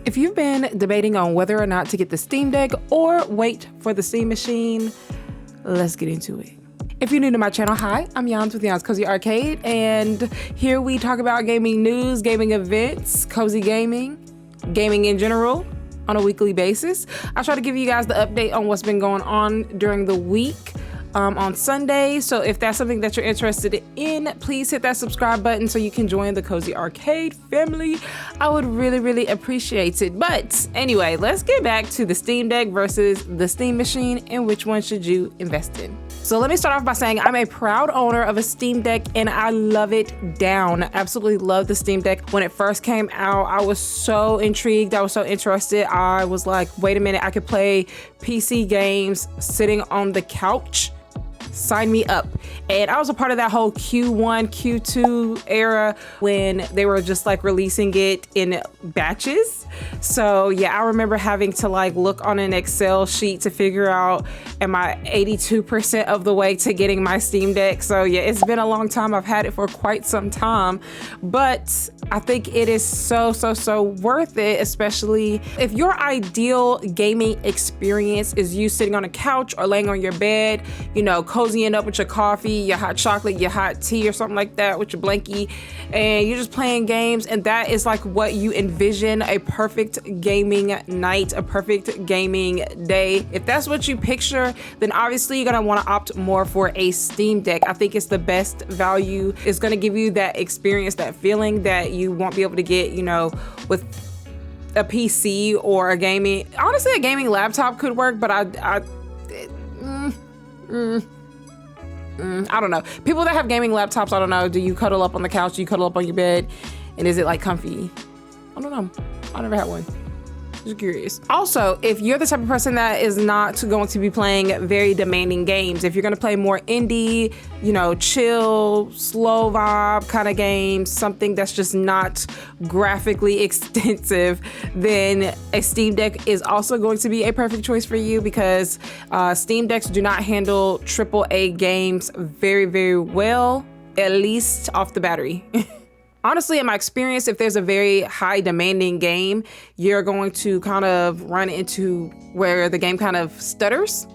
If you've been debating on whether or not to get the Steam Deck or wait for the Steam Machine, let's get into it. If you're new to my channel, hi, I'm Yans with Yans Cozy Arcade, and here we talk about gaming news, gaming events, cozy gaming, gaming in general on a weekly basis. I try to give you guys the update on what's been going on during the week. On Sunday. So if that's something that you're interested in, please hit that subscribe button so you can join the Cozy Arcade family. I would really appreciate it. But anyway, let's get back to the Steam Deck versus the Steam Machine and which one should you invest in. So let me start off by saying I'm a proud owner of a Steam Deck and I love it down. I absolutely love the Steam Deck. When it first came out, I was so intrigued. I was so interested. I was like, wait a minute, I could play PC games sitting on the couch. Sign me up. And I was a part of that whole Q1, Q2 era when they were just like releasing it in batches. So yeah, I remember having to like look on an Excel sheet to figure out, am I 82% of the way to getting my Steam Deck? So yeah, it's been a long time. I've had it for quite some time, but I think it is so worth it, especially if your ideal gaming experience is you sitting on a couch or laying on your bed, you know, cozying up with your coffee, your hot chocolate, your hot tea or something like that with your blankie, and you're just playing games, and that is like what you envision a perfect gaming night, a perfect gaming day. If that's what you picture, then obviously you're gonna want to opt more for a Steam Deck. I think it's the best value. It's gonna give you that experience, that feeling that you won't be able to get, you know, with a PC or a gaming. Honestly, a gaming laptop could work, but I don't know. People that have gaming laptops, I don't know. Do you cuddle up on the couch? Do you cuddle up on your bed? And is it like comfy? I don't know. I never had one. Just curious. Also, if you're the type of person that is not going to be playing very demanding games, if you're going to play more indie, you know, chill, slow vibe kind of games, something that's just not graphically extensive, then a Steam Deck is also going to be a perfect choice for you because Steam Decks do not handle AAA games very well, at least off the battery. Honestly, in my experience, if there's a very high demanding game, you're going to kind of run into where the game kind of stutters.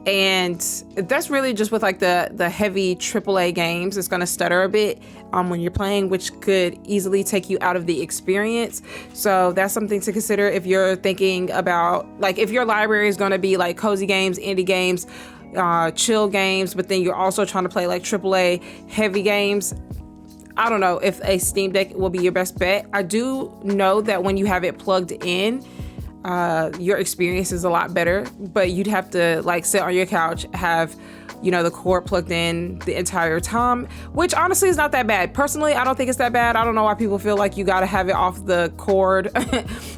And that's really just with like the heavy AAA games. It's going to stutter a bit when you're playing, which could easily take you out of the experience. So that's something to consider if you're thinking about, like, if your library is going to be like cozy games, indie games, chill games, but then you're also trying to play like AAA heavy games. I don't know if a Steam Deck will be your best bet. I do know that when you have it plugged in, your experience is a lot better, but you'd have to like sit on your couch, have, you know, the cord plugged in the entire time, which honestly is not that bad. Personally, I don't think it's that bad. I don't know why people feel like you gotta have it off the cord,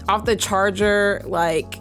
off the charger, like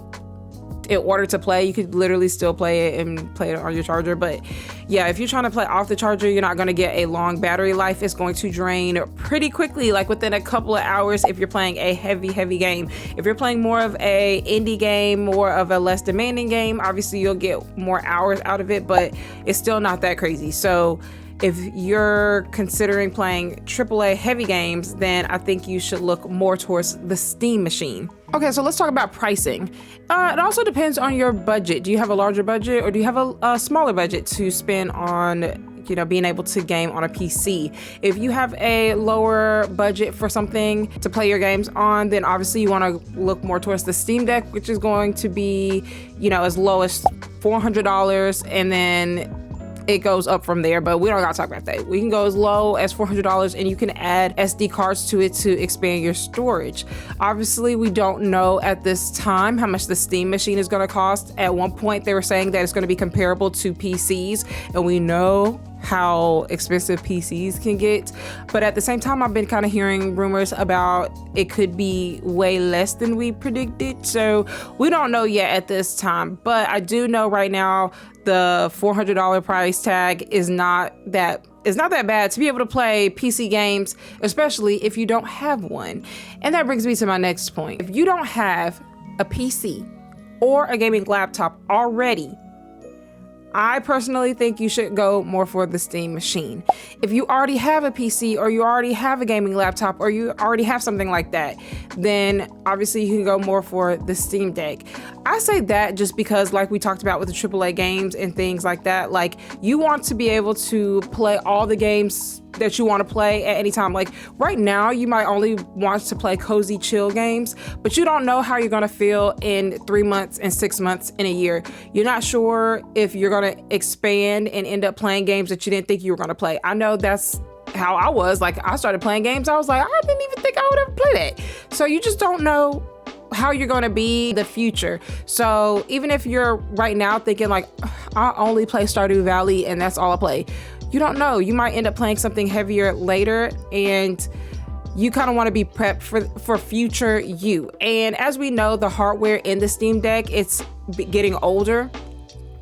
in order to play. You could literally still play it and play it on your charger. But yeah, if you're trying to play off the charger, you're not going to get a long battery life. It's going to drain pretty quickly, like within a couple of hours if you're playing a heavy game. If you're playing more of a indie game, more of a less demanding game, obviously you'll get more hours out of it, but it's still not that crazy. So if you're considering playing AAA heavy games, then I think you should look more towards the Steam Machine. Okay, so let's talk about pricing. It also depends on your budget. Do you have a larger budget or do you have a smaller budget to spend on, you know, being able to game on a PC? If you have a lower budget for something to play your games on, then obviously you want to look more towards the Steam Deck, which is going to be, you know, as low as $400, and then it goes up from there, but we don't gotta talk about that. We can go as low as $400 and you can add SD cards to it to expand your storage. Obviously, we don't know at this time how much the Steam Machine is gonna cost. At one point, they were saying that it's gonna be comparable to PCs, and we know how expensive PCs can get. But at the same time, I've been kind of hearing rumors about it could be way less than we predicted. So we don't know yet at this time, but I do know right now the $400 price tag is not that bad to be able to play PC games, especially if you don't have one. And that brings me to my next point. If you don't have a PC or a gaming laptop already, I personally think you should go more for the Steam machine. If you already have a PC or you already have a gaming laptop or you already have something like that, then obviously you can go more for the Steam Deck. I say that just because, like we talked about with the AAA games and things like that, like you want to be able to play all the games that you want to play at any time. Like right now, you might only want to play cozy chill games, but you don't know how you're going to feel in 3 months and 6 months in a year. You're not sure if you're going to expand and end up playing games that you didn't think you were going to play. I know that's how I was. Like I started playing games, I was like, I didn't even think I would ever play that. So you just don't know how you're going to be in the future. So even if you're right now thinking like, I only play Stardew Valley and that's all I play, you don't know. You might end up playing something heavier later, and you kind of want to be prepped for future you. And as we know, the hardware in the Steam Deck, it's getting older.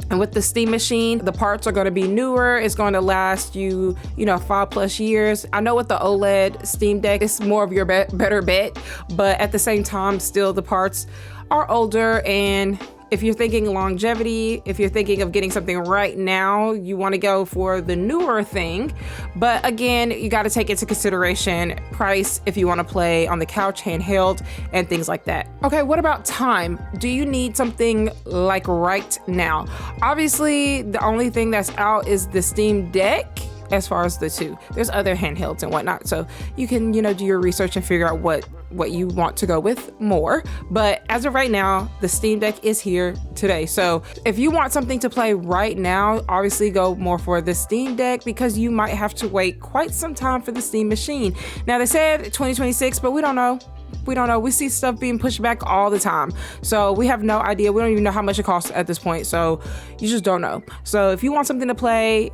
And with the Steam machine, the parts are going to be newer. It's going to last you, 5+ years. I know with the OLED Steam Deck, it's more of your better bet, but at the same time, still the parts are older. And if you're thinking longevity, if you're thinking of getting something right now, you want to go for the newer thing. But again, you got to take into consideration price if you want to play on the couch, handheld, and things like that. Okay, what about time? Do you need something like right now? Obviously, the only thing that's out is the Steam Deck. As far as the two, there's other handhelds and whatnot, so you can do your research and figure out what you want to go with more. But as of right now, the Steam Deck is here today. So if you want something to play right now, obviously go more for the Steam Deck, because you might have to wait quite some time for the Steam machine. Now they said 2026, but we don't know. We see stuff being pushed back all the time. So we have no idea. We don't even know how much it costs at this point. So you just don't know. So if you want something to play,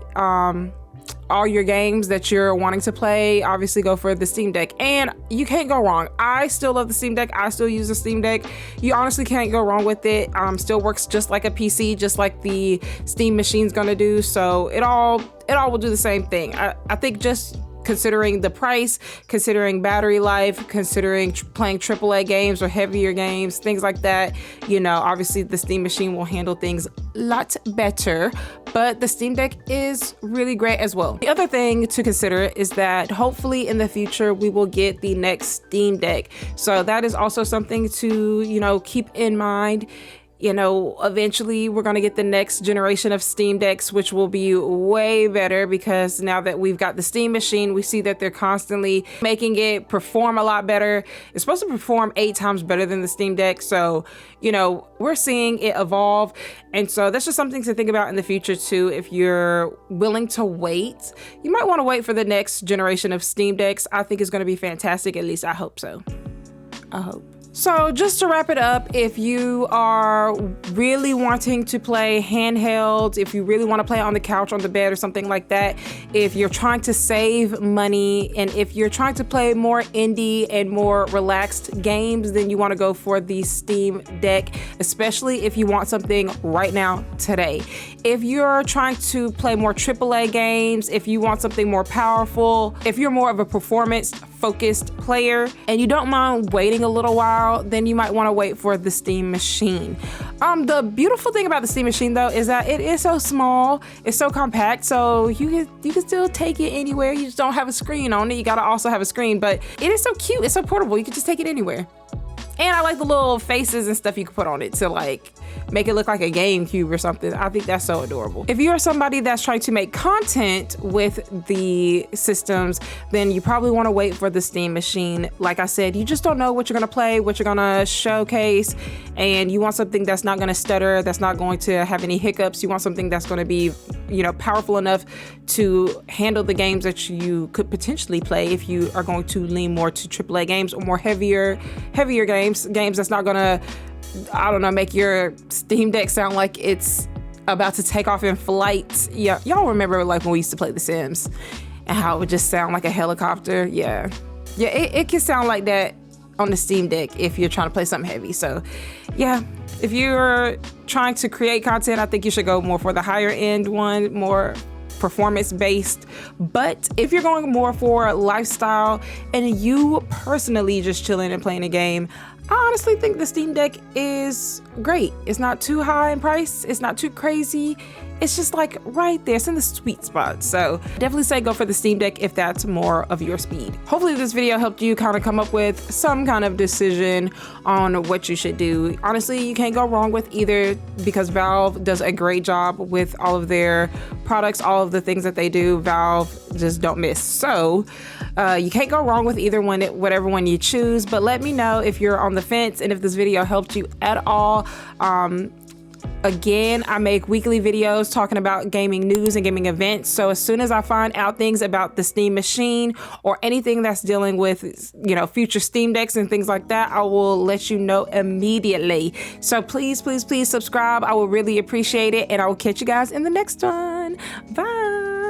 all your games that you're wanting to play, obviously go for the Steam Deck. And you can't go wrong. I still love the Steam Deck. I still use the Steam Deck. You honestly can't go wrong with it. Still works just like a PC, just like the Steam machine's gonna do. So it all will do the same thing. I think just considering the price, considering battery life, considering playing AAA games or heavier games, things like that, obviously the Steam machine will handle things a lot better, but the Steam Deck is really great as well. The other thing to consider is that hopefully in the future we will get the next Steam Deck. So that is also something to, keep in mind. Eventually we're going to get the next generation of Steam Decks, which will be way better, because now that we've got the Steam machine, we see that they're constantly making it perform a lot better. It's supposed to perform 8 times better than the Steam Deck. So, we're seeing it evolve. And so that's just something to think about in the future too. If you're willing to wait, you might want to wait for the next generation of Steam Decks. I think it's going to be fantastic. At least I hope so. I hope. So just to wrap it up, if you are really wanting to play handheld, if you really want to play on the couch, on the bed, or something like that, if you're trying to save money, and if you're trying to play more indie and more relaxed games, then you want to go for the Steam Deck, especially if you want something right now, today. If you're trying to play more AAA games, if you want something more powerful, if you're more of a performance-focused player and you don't mind waiting a little while, then you might want to wait for the Steam machine. The beautiful thing about the Steam machine though is that it is so small, it's so compact, so you can still take it anywhere. You just don't have a screen on it. You gotta also have a screen, but it is so cute, it's so portable, you can just take it anywhere. And I like the little faces and stuff you can put on it to like make it look like a GameCube or something. I think that's so adorable. If you're somebody that's trying to make content with the systems, then you probably want to wait for the Steam machine. Like I said, you just don't know what you're going to play, what you're going to showcase, and you want something that's not going to stutter, that's not going to have any hiccups. You want something that's going to be, powerful enough to handle the games that you could potentially play if you are going to lean more to AAA games or more heavier games that's not gonna, make your Steam Deck sound like it's about to take off in flight. Yeah, y'all remember like when we used to play The Sims and how it would just sound like a helicopter? Yeah, it can sound like that on the Steam Deck if you're trying to play something heavy. So yeah, if you're trying to create content, I think you should go more for the higher end one, more performance based. But if you're going more for lifestyle and you personally just chilling and playing a game, I honestly think the Steam Deck is great. It's not too high in price. It's not too crazy. It's just like right there. It's in the sweet spot. So definitely say go for the Steam Deck if that's more of your speed. Hopefully this video helped you kind of come up with some kind of decision on what you should do. Honestly, you can't go wrong with either because Valve does a great job with all of their products, all of the things that they do. Valve just don't miss. So you can't go wrong with either one, whatever one you choose. But let me know if you're on the fence and if this video helped you at all. Again, I make weekly videos talking about gaming news and gaming events. So as soon as I find out things about the Steam machine or anything that's dealing with, you know, future Steam Decks and things like that, I will let you know immediately. So please, please, please subscribe. I will really appreciate it. And I will catch you guys in the next one. Bye.